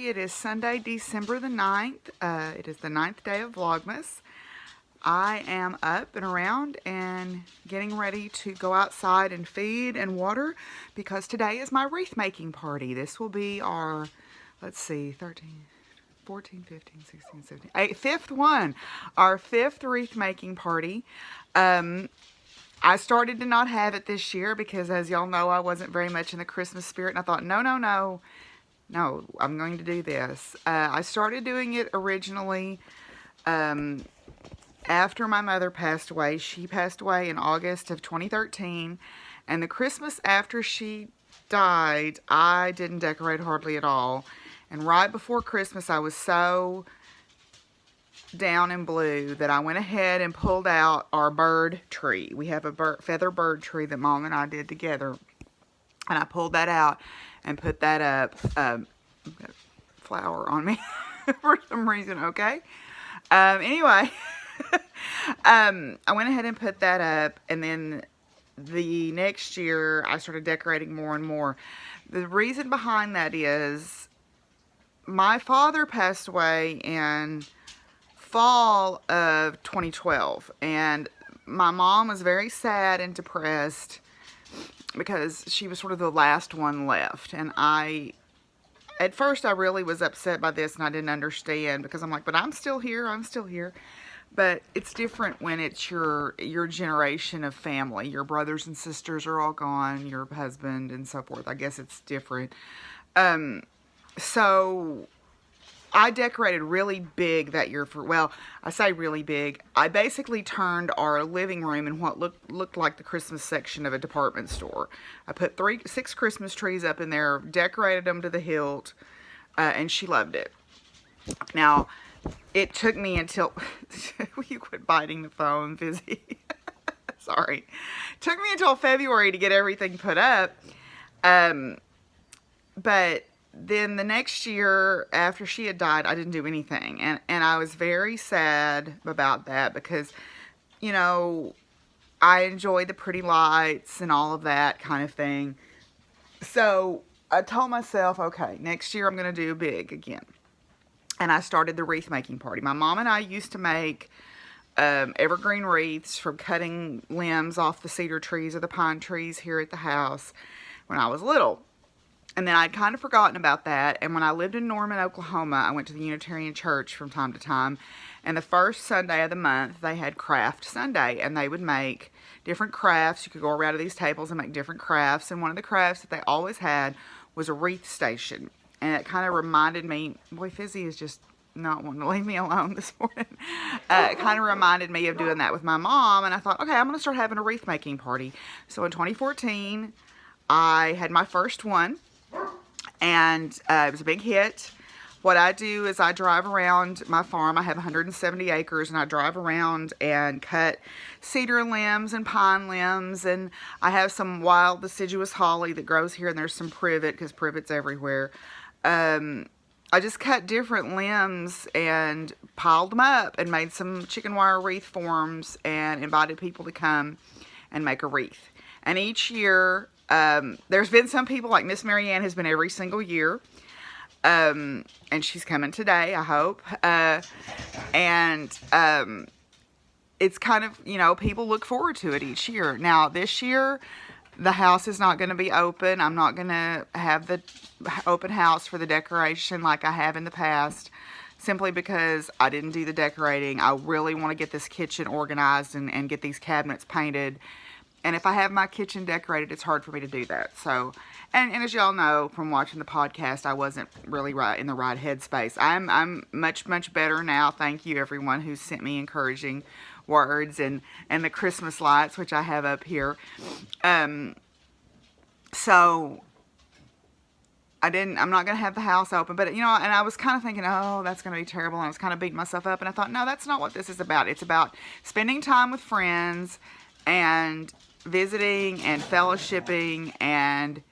everybody. It is Sunday, December the 9th. It is the 9th day of Vlogmas. I am up and around and getting ready to go outside and feed and water because today is my wreath making party. This will be our, let's see, 13, 14, 15, 16, 17, fifth one. Our fifth wreath making party. I started to not have it this year because, as y'all know, I wasn't very much in the Christmas spirit, and I thought, no, I'm going to do this. I started doing it originally after my mother passed away. She passed away in August of 2013, and the Christmas after she died, I didn't decorate hardly at all. And right before Christmas, I was so down in blue that I went ahead and pulled out our bird tree. We have a feather bird tree that Mom and I did together, and I pulled that out and put that up. I've got flour on me for some reason, okay? Anyway, I went ahead and put that up, and then the next year I started decorating more and more. The reason behind that is my father passed away in fall of 2012, and my mom was very sad and depressed because she was sort of the last one left. And at first I really was upset by this, and I didn't understand because I'm like, but I'm still here. But it's different when it's your generation of family. Your brothers and sisters are all gone, your husband and so forth. I guess it's different. So I decorated really big that year well, I say really big. I basically turned our living room in what looked like the Christmas section of a department store. I put 6 Christmas trees up in there, decorated them to the hilt, and she loved it. Now, it took me until, will you quit biting the phone, Fizzy? Sorry. It took me until February to get everything put up. But then the next year after she had died, I didn't do anything. And I was very sad about that because, you know, I enjoy the pretty lights and all of that kind of thing. So I told myself, okay, next year I'm going to do big again. And I started the wreath making party. My mom and I used to make evergreen wreaths from cutting limbs off the cedar trees or the pine trees here at the house when I was little. And then I'd kind of forgotten about that. And when I lived in Norman, Oklahoma, I went to the Unitarian Church from time to time. And the first Sunday of the month, they had Craft Sunday. And they would make different crafts. You could go around to these tables and make different crafts. And one of the crafts that they always had was a wreath station. And it kind of reminded me, boy, Fizzy is just not wanting to leave me alone this morning. It kind of reminded me of doing that with my mom. And I thought, okay, I'm going to start having a wreath making party. So in 2014, I had my first one. And it was a big hit. What I do is I drive around my farm. I have 170 acres, and I drive around and cut cedar limbs and pine limbs, and I have some wild deciduous holly that grows here, and there's some privet because privet's everywhere. I just cut different limbs and piled them up and made some chicken wire wreath forms and invited people to come and make a wreath. And each year, there's been some people, like Miss Marianne has been every single year, and she's coming today, I hope, it's kind of, you know, people look forward to it each year. Now, this year, the house is not going to be open. I'm not going to have the open house for the decoration like I have in the past, simply because I didn't do the decorating. I really want to get this kitchen organized and get these cabinets painted. And if I have my kitchen decorated, it's hard for me to do that. So, and as y'all know from watching the podcast, I wasn't really in the right headspace. I'm much better now. Thank you, everyone who sent me encouraging words and the Christmas lights, which I have up here. So I'm not going to have the house open, but you know, and I was kind of thinking, oh, that's going to be terrible. And I was kind of beating myself up, and I thought, no, that's not what this is about. It's about spending time with friends and visiting and fellowshipping and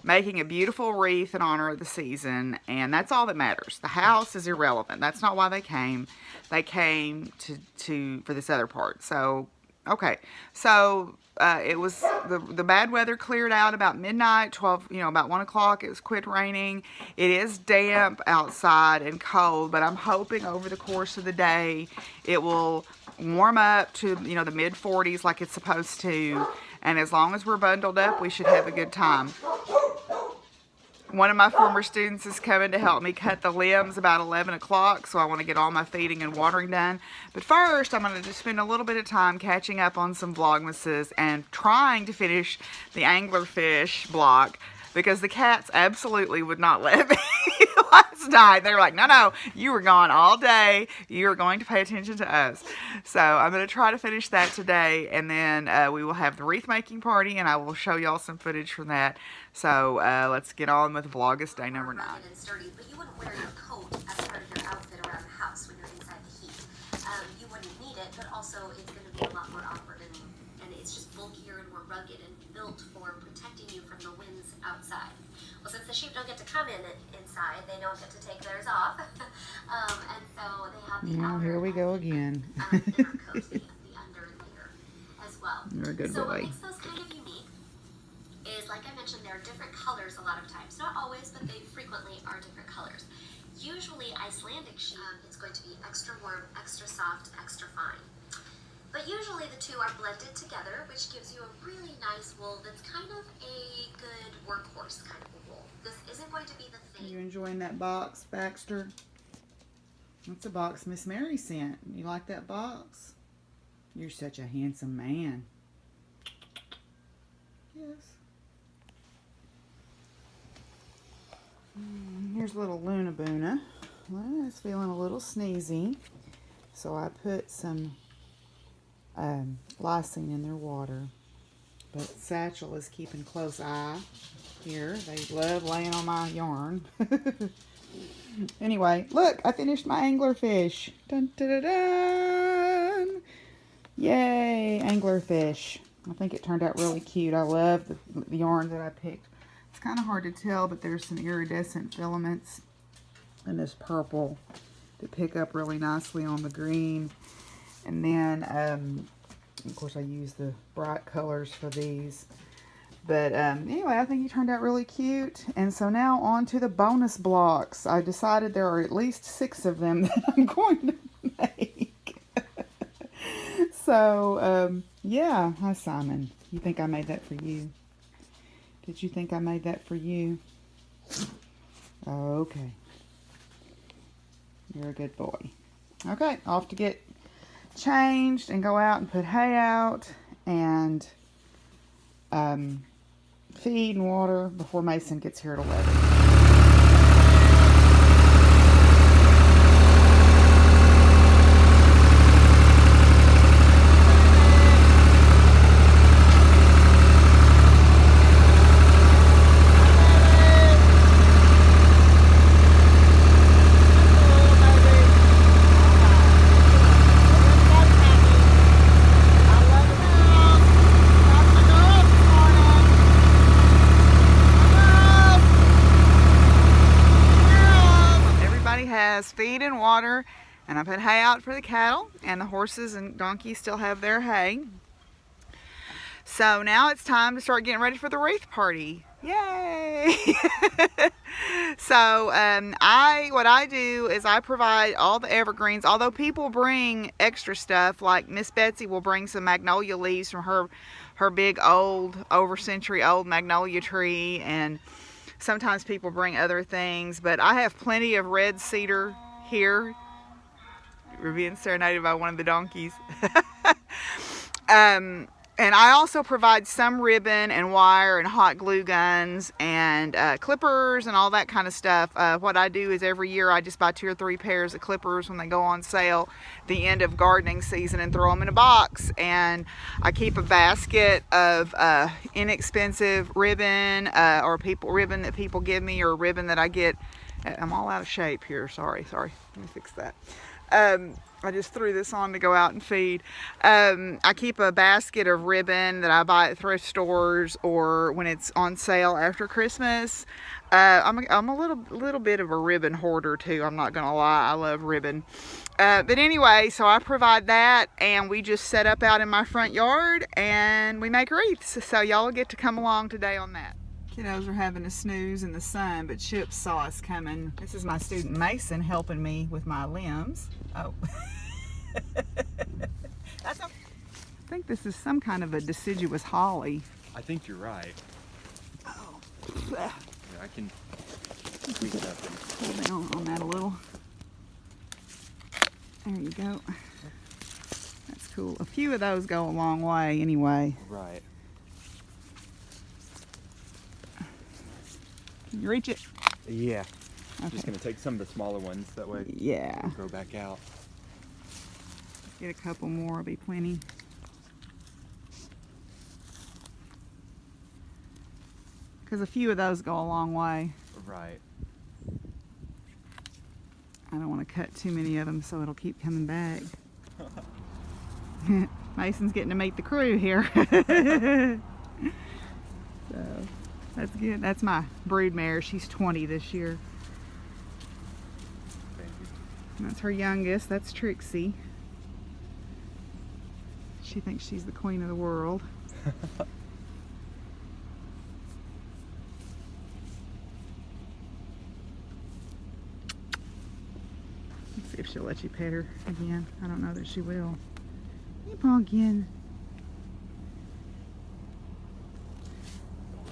making a beautiful wreath in honor of the season, and that's all that matters. The house is irrelevant. That's not why they came. They came for this other part. So Okay, so it was the bad weather cleared out about midnight, 12, about 1 o'clock. It was quit raining. It is damp outside and cold, but I'm hoping over the course of the day it will warm up to, the mid 40s like it's supposed to. And as long as we're bundled up, we should have a good time. One of my former students is coming to help me cut the limbs about 11 o'clock, so I want to get all my feeding and watering done. But first, I'm going to just spend a little bit of time catching up on some Vlogmases and trying to finish the anglerfish block, because the cats absolutely would not let me last night. They were like, no, you were gone all day. You are going to pay attention to us. So I'm going to try to finish that today, and then we will have the wreath making party, and I will show y'all some footage from that. So let's get on with Vlogmas day number 9. And sturdy, but you wouldn't wear your coat as part of your outfit around the house when you're inside the heat. You wouldn't need it, but also it's going to be a lot more awkward, and it's just bulkier and more rugged and built for protecting you from the winds outside. Well, since the sheep don't get to come inside, they don't get to take theirs off, and so they have the outer. Here we go again. Inner coat, the under layer as well. You're a good so boy. What makes those kind of unique is, like I mentioned, there are different colors a lot of times. Not always, but they frequently are different colors. Usually Icelandic sheep, it's going to be extra warm, extra soft, extra fine. But usually the two are blended together, which gives you a really nice wool that's kind of a good workhorse kind of a wool. This isn't going to be the Are thing. you enjoying that box, Baxter? That's a box Miss Mary sent. You like that box? You're such a handsome man. Yes. Here's little Luna Boona. Luna's feeling a little sneezy, so I put some lysine in their water. But Satchel is keeping close eye here. They love laying on my yarn. Anyway, look, I finished my anglerfish. Dun, dun, dun, dun. Yay, anglerfish. I think it turned out really cute. I love the yarn that I picked. It's kind of hard to tell, but there's some iridescent filaments in this purple that pick up really nicely on the green. And then, of course, I use the bright colors for these. But anyway, I think he turned out really cute. And so now on to the bonus blocks. I decided there are at least 6 of them that I'm going to make. So, yeah. Hi, Simon. You think I made that for you? Did you think I made that for you? Okay. You're a good boy. Okay, off to get changed and go out and put hay out and feed and water before Mason gets here at 11. Feed and water, and I put hay out for the cattle, and the horses and donkeys still have their hay. So now it's time to start getting ready for the wreath party. Yay! So what I do is I provide all the evergreens, although people bring extra stuff, like Miss Betsy will bring some magnolia leaves from her big old, over century old magnolia tree, and sometimes people bring other things, but I have plenty of red cedar here. We're being serenaded by one of the donkeys. And I also provide some ribbon and wire and hot glue guns and clippers and all that kind of stuff. What I do is every year I just buy 2 or 3 pairs of clippers when they go on sale at the end of gardening season and throw them in a box. And I keep a basket of inexpensive ribbon or ribbon that people give me, or ribbon that I get I'm all out of shape here. Sorry. Let me fix that. I just threw this on to go out and feed. I keep a basket of ribbon that I buy at thrift stores or when it's on sale after Christmas. I'm a little bit of a ribbon hoarder too. I'm not gonna lie. I love ribbon. But anyway, so I provide that, and we just set up out in my front yard and we make wreaths. So y'all will get to come along today on that. Kiddos are having a snooze in the sun, but Chip saw us coming. This is my student Mason helping me with my limbs. Oh. I think this is some kind of a deciduous holly. I think you're right. Oh. Yeah, I can tweak it up and Pull down on that a little. There you go. That's cool. A few of those go a long way anyway. right. Can you reach it? Yeah. Okay. Just gonna take some of the smaller ones that way. Yeah. They'll grow back out. Get a couple more, will be plenty. Because a few of those go a long way. Right. I don't want to cut too many of them so it'll keep coming back. Mason's getting to meet the crew here. So that's good. That's my brood mare. She's 20 this year. Baby. And that's her youngest. That's Trixie. She thinks she's the queen of the world. Let's see if she'll let you pet her again. I don't know that she will. Hey, pumpkin.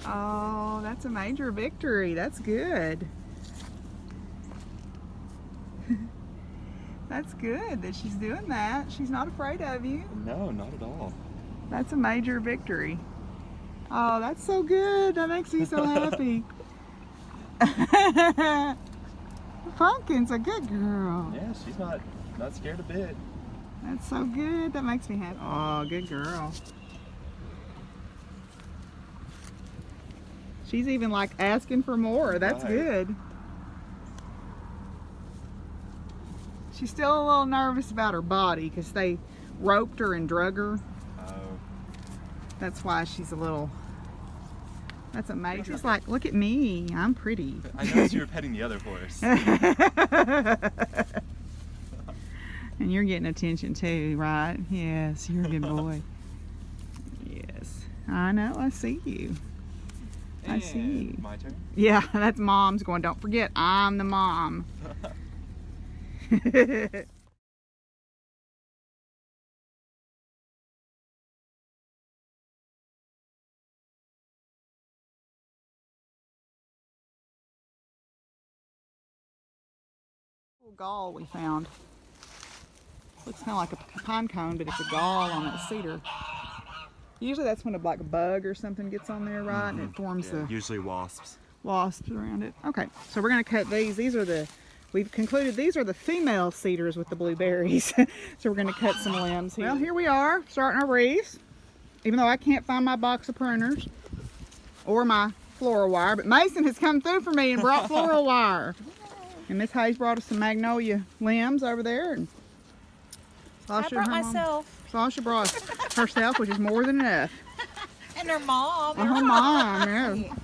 Oh, that's a major victory. That's good. That's good that she's doing that. She's not afraid of you. No, not at all. That's a major victory. Oh, that's so good. That makes me so happy. Pumpkin's a good girl. Yeah, she's not scared a bit. That's so good. That makes me happy. Oh, good girl. She's even like asking for more. That's Right. good. She's still a little nervous about her body because they roped her and drug her. Oh. That's why she's a little... That's amazing. She's like, look at me. I'm pretty. I noticed you were petting the other horse. And you're getting attention too, right? Yes, you're a good boy. Yes. I know. I see you. I see you. My turn? Yeah, that's mom's going, don't forget, I'm the mom. Little gall we found. Looks kind of like a pine cone, but it's a gall on that cedar. Usually that's when a bug or something gets on there, right? And it forms Yeah, the usually wasps. wasps around it. Okay, so we're going to cut these. These are the, we've concluded these are the female cedars with the blueberries. So we're going to cut some limbs here. Well, here we are, starting our wreaths. Even though I can't find my box of pruners or my floral wire, but Mason has come through for me and brought floral wire. And Miss Hayes brought us some magnolia limbs over there. And Sasha, I brought myself. Sasha brought herself, which is more than enough. And her mom. And her mom, yeah.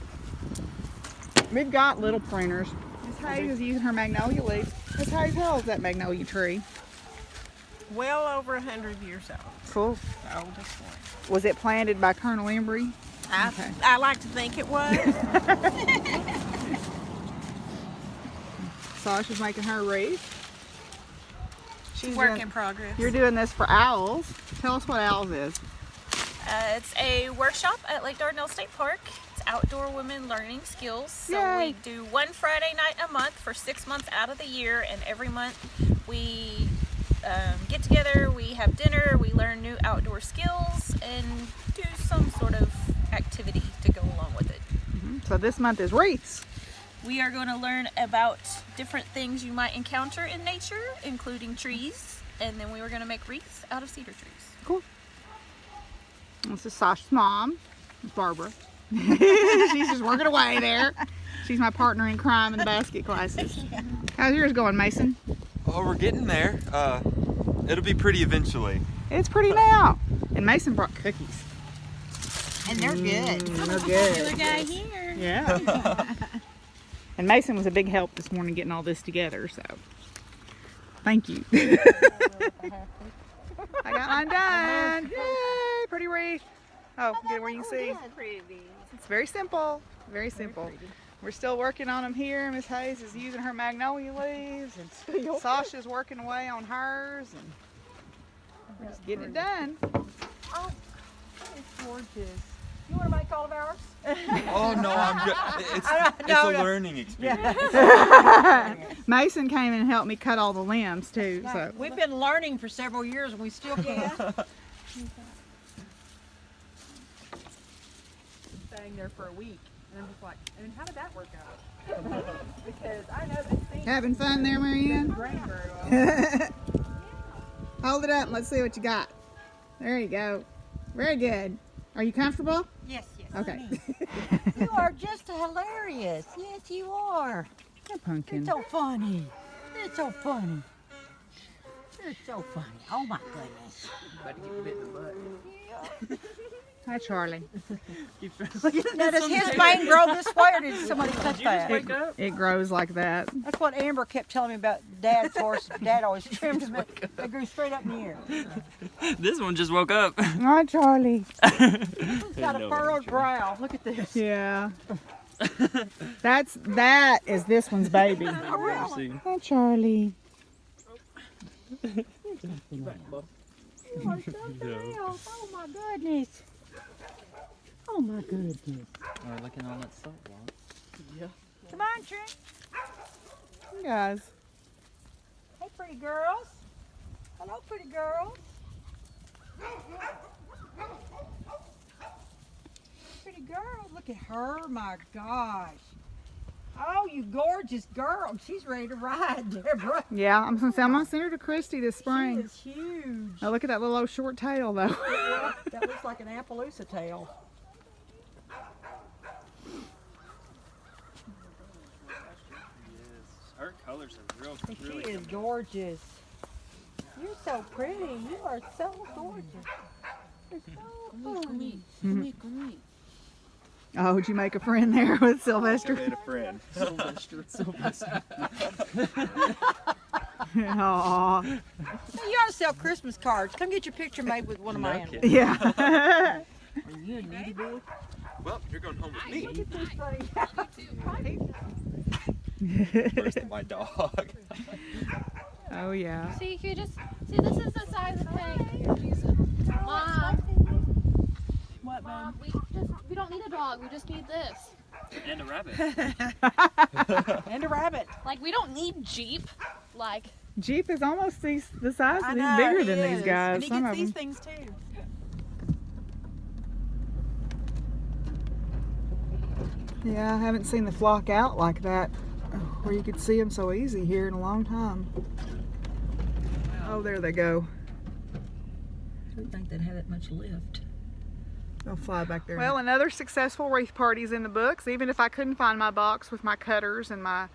We've got little pruners. Miss Hayes is using her magnolia leaves. Miss Hayes, how old is that magnolia tree? Well over 100 years old. Cool. The oldest one. Was it planted by Colonel Embry? Okay. I like to think it was. Sasha's making her wreath. She's Work doing- in progress. You're doing this for owls. Tell us what owls is. It's a workshop at Lake Dardanelle State Park. It's outdoor women learning skills. So Yay. we do one Friday night a month for 6 months out of the year, and every month we get together, we have dinner, we learn new outdoor skills, and do some sort of activity to go along with it. So this month is wreaths. We are going to learn about different things you might encounter in nature, including trees, and then we were going to make wreaths out of cedar trees. Cool. This is Sasha's mom, Barbara. She's just working away there. She's my partner in crime in the basket classes. How's yours going, Mason? Oh, we're getting there. It'll be pretty eventually. It's pretty now. And Mason brought cookies. And they're good. They're good. The guy here. Yeah. And Mason was a big help this morning getting all this together, so thank you. I got mine done. Yay, pretty wreath. Oh, get where you can see. It's very simple, very simple. We're still working on them here. Miss Hayes is using her magnolia leaves, and Sasha's working away on hers, and we're just getting it done. Oh, it's gorgeous. You want to make all of ours? Oh no, I'm good. It's No, a no. learning experience. Mason came and helped me cut all the limbs too. So We've been learning for several years and we still can't. Staying there for a week. And I'm just like, and how did that work out? Because I know this thing having fun there, Marianne. grain very well. Hold it up and let's see what you got. There you go. Very good. Are you comfortable? Yes, yes. Okay. You are just hilarious. Yes, you are. You're pumpkin. It's so funny. It's so funny. You're so funny. Oh my goodness. Hi, Charlie. Now, does his mane grow this way or did somebody cut that? It grows like that. That's what Amber kept telling me about Dad's horse. Dad always trimmed them. They grew straight up in the air. This one just woke up. Hi, Charlie. It's got a furrowed brow. Look at this. Yeah. That is this one's baby. Really? Hi, Charlie. You are so thrilled. Oh my goodness. Oh my goodness. We're looking on that salt block. Come on, Trent. You guys. Hey, pretty girls. Hello, pretty girls. Pretty girl. Look at her. My gosh. Oh, you gorgeous girl. She's ready to ride, Deborah. Yeah, I'm gonna send her to Christy this She spring. is huge. Now look at that little old short tail though. That looks like an Appaloosa tail. Her colors are real, She is gorgeous. You're so pretty. You are so gorgeous. You're so pretty. Oh, did you make a friend there with Sylvester? Made a friend. Aw. Hey, you ought to sell Christmas cards. Come get your picture made with one of my animals. Yeah. Are you a needy boy? Well, you're going home with me. Look at this thing. First, my dog. Oh yeah. See, you just see. This is the size of thing. Mom, What, Mom? we don't need a dog. We just need this. And a rabbit. And a rabbit. Like we don't need Jeep. Like Jeep is almost the size I of know, these, bigger he than is. these guys. And he Some gets of these them. things too. Yeah, I haven't seen the flock out like that, where you could see them so easy here in a long time. Oh, there they go. I didn't think they'd have that much lift. They'll fly back there. Well, another successful wreath party's in the books. Even if I couldn't find my box with my cutters and my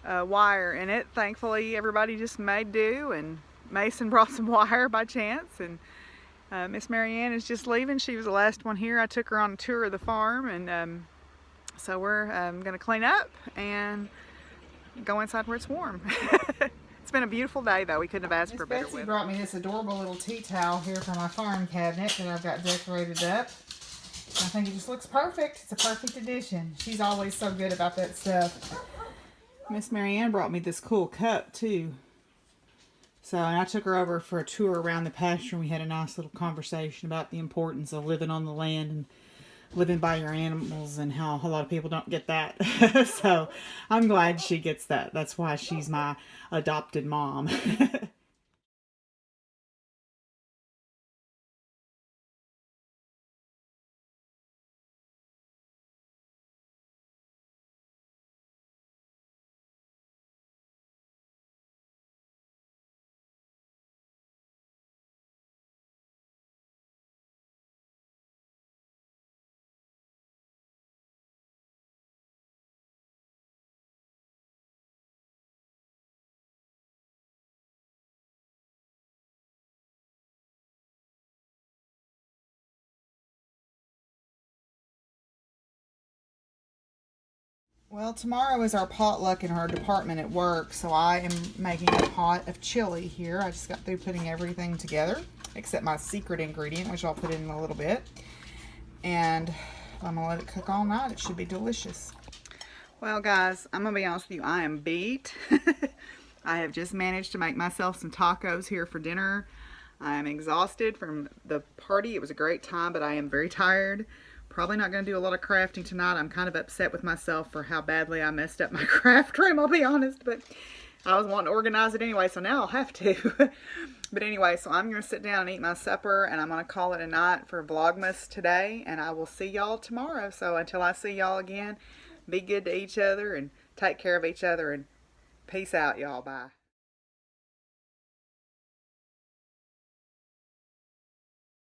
wire in it, thankfully everybody just made do, and Mason brought some wire by chance, and Miss Marianne is just leaving. She was the last one here. I took her on a tour of the farm, and so we're going to clean up and go inside where it's warm. It's been a beautiful day, though. We couldn't have asked for better weather. Betsy brought me this adorable little tea towel here for my farm cabinet that I've got decorated up. I think it just looks perfect. It's a perfect addition. She's always so good about that stuff. Miss Marianne brought me this cool cup, too. So, and I took her over for a tour around the pasture, and we had a nice little conversation about the importance of living on the land and living by your animals, and how a lot of people don't get that. So I'm glad she gets that. That's why she's my adopted mom. Well, tomorrow is our potluck in our department at work, so I am making a pot of chili here. I just got through putting everything together, except my secret ingredient, which I'll put in a little bit. And I'm going to let it cook all night. It should be delicious. Well, guys, I'm going to be honest with you. I am beat. I have just managed to make myself some tacos here for dinner. I am exhausted from the party. It was a great time, but I am very tired. Probably not going to do a lot of crafting tonight. I'm kind of upset with myself for how badly I messed up my craft room, I'll be honest. But I was wanting to organize it anyway, so now I'll have to. But anyway, so I'm going to sit down and eat my supper, and I'm going to call it a night for Vlogmas today. And I will see y'all tomorrow. So until I see y'all again, be good to each other and take care of each other. And peace out, y'all. Bye.